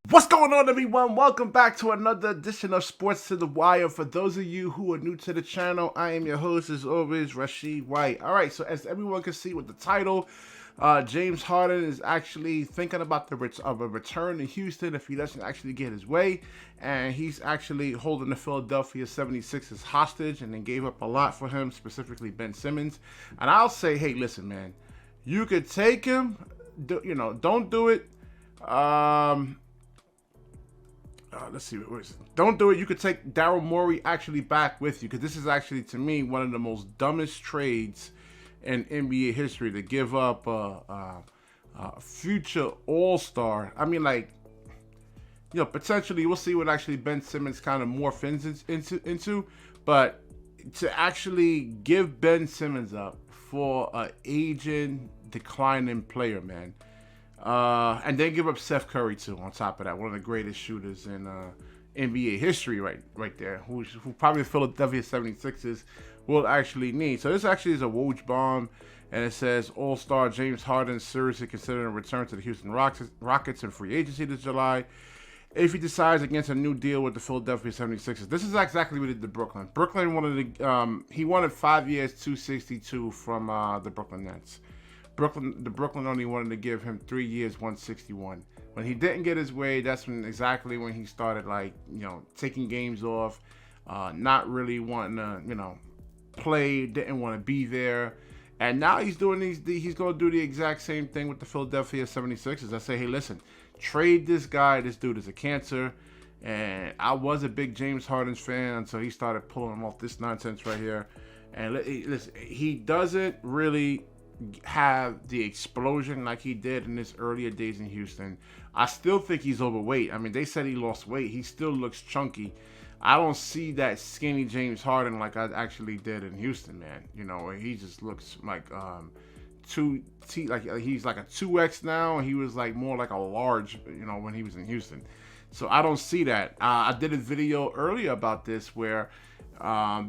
What's going on, everyone? Welcome back to another edition of Sports to the Wire. For those of you who are new to the channel, I am your host, as always, Rashid White. All right, so as everyone can see with the title, James Harden is actually thinking about a return to Houston if he doesn't actually get his way. And he's actually holding the Philadelphia 76ers hostage, and they gave up a lot for him, specifically Ben Simmons. And I'll say, hey, listen, man, you could take him, don't do it. Let's see. Don't do it. You could take Daryl Morey actually back with you, because this is actually, to me, one of the most dumbest trades in NBA history, to give up a future All-Star. I mean, like, potentially we'll see what actually Ben Simmons kind of morphs into, but to actually give Ben Simmons up for an aging, declining player, man. And then give up Seth Curry too. On top of that, one of the greatest shooters in NBA history, right there, who probably the Philadelphia 76ers will actually need. So this actually is a WOJ bomb, and it says All-Star James Harden seriously considering a return to the Houston Rockets in free agency this July if he decides against a new deal with the Philadelphia 76ers. This is exactly what he did to Brooklyn. Brooklyn wanted he wanted 5 years, 262 from the Brooklyn Nets. Brooklyn only wanted to give him 3 years, 161. When he didn't get his way, that's exactly when he started, taking games off, not really wanting to, play, didn't want to be there. And now he's doing he's going to do the exact same thing with the Philadelphia 76ers. I say, hey, listen, trade this guy. This dude is a cancer. And I was a big James Harden fan until he started pulling him off this nonsense right here. And listen, he doesn't really have the explosion like he did in his earlier days in Houston. I still think he's overweight. I mean, they said he lost weight. He still looks chunky. I don't see that skinny James Harden like I actually did in Houston, man. He just looks like he's like a 2X now, and he was like more like a large, when he was in Houston. So I don't see that. I did a video earlier about this where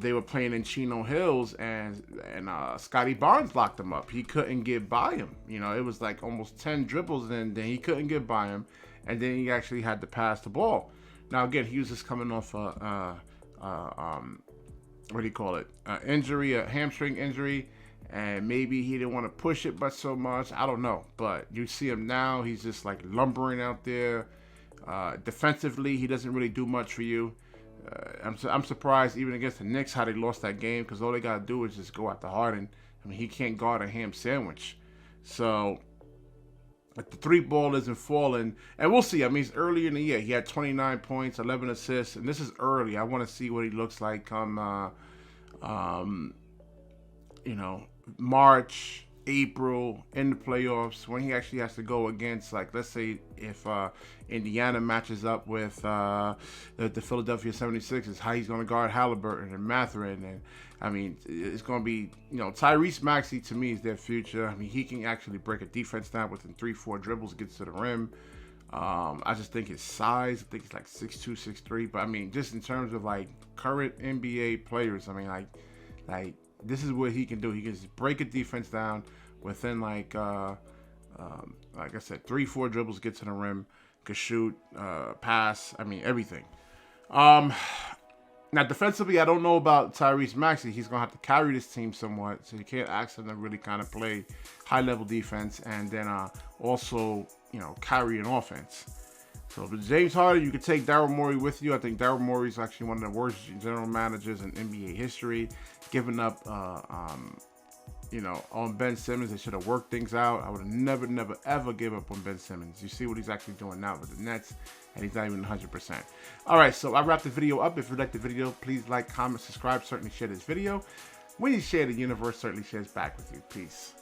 they were playing in Chino Hills, and Scotty Barnes locked him up. He couldn't get by him. It was like almost 10 dribbles, and then he couldn't get by him, and then he actually had to pass the ball. Now again, he was just coming off injury, a hamstring injury, and maybe he didn't want to push it but so much. I don't know, but you see him now. He's just like lumbering out there. Defensively, he doesn't really do much for you. I'm surprised even against the Knicks how they lost that game, because all they got to do is just go after Harden. I mean, he can't guard a ham sandwich. So if the three ball isn't falling, and we'll see. I mean, it's early in the year. He had 29 points, 11 assists, and this is early. I want to see what he looks like come, March, April, in the playoffs, when he actually has to go against, like, let's say if Indiana matches up with the Philadelphia 76ers, how he's going to guard Halliburton and Mathurin. And I mean, it's going to be, Tyrese Maxey to me is their future. I mean, he can actually break a defense down within 3-4 dribbles, gets to the rim. I just think his size, I think it's like 6'2", 6'3", but I mean, just in terms of like current NBA players, I mean, like this is what he can do. He can just break a defense down within like I said, 3-4 dribbles, get to the rim, could shoot, pass. I mean, everything. Now defensively, I don't know about Tyrese Maxey. He's gonna have to carry this team somewhat, so you can't ask him to really kind of play high-level defense and then also carry an offense. So with James Harden, you could take Daryl Morey with you. I think Daryl Morey is actually one of the worst general managers in NBA history. Giving up, on Ben Simmons, they should have worked things out. I would have never, ever give up on Ben Simmons. You see what he's actually doing now with the Nets, and he's not even 100%. All right, so I wrapped the video up. If you liked the video, please like, comment, subscribe, certainly share this video. When you share, the universe certainly shares back with you. Peace.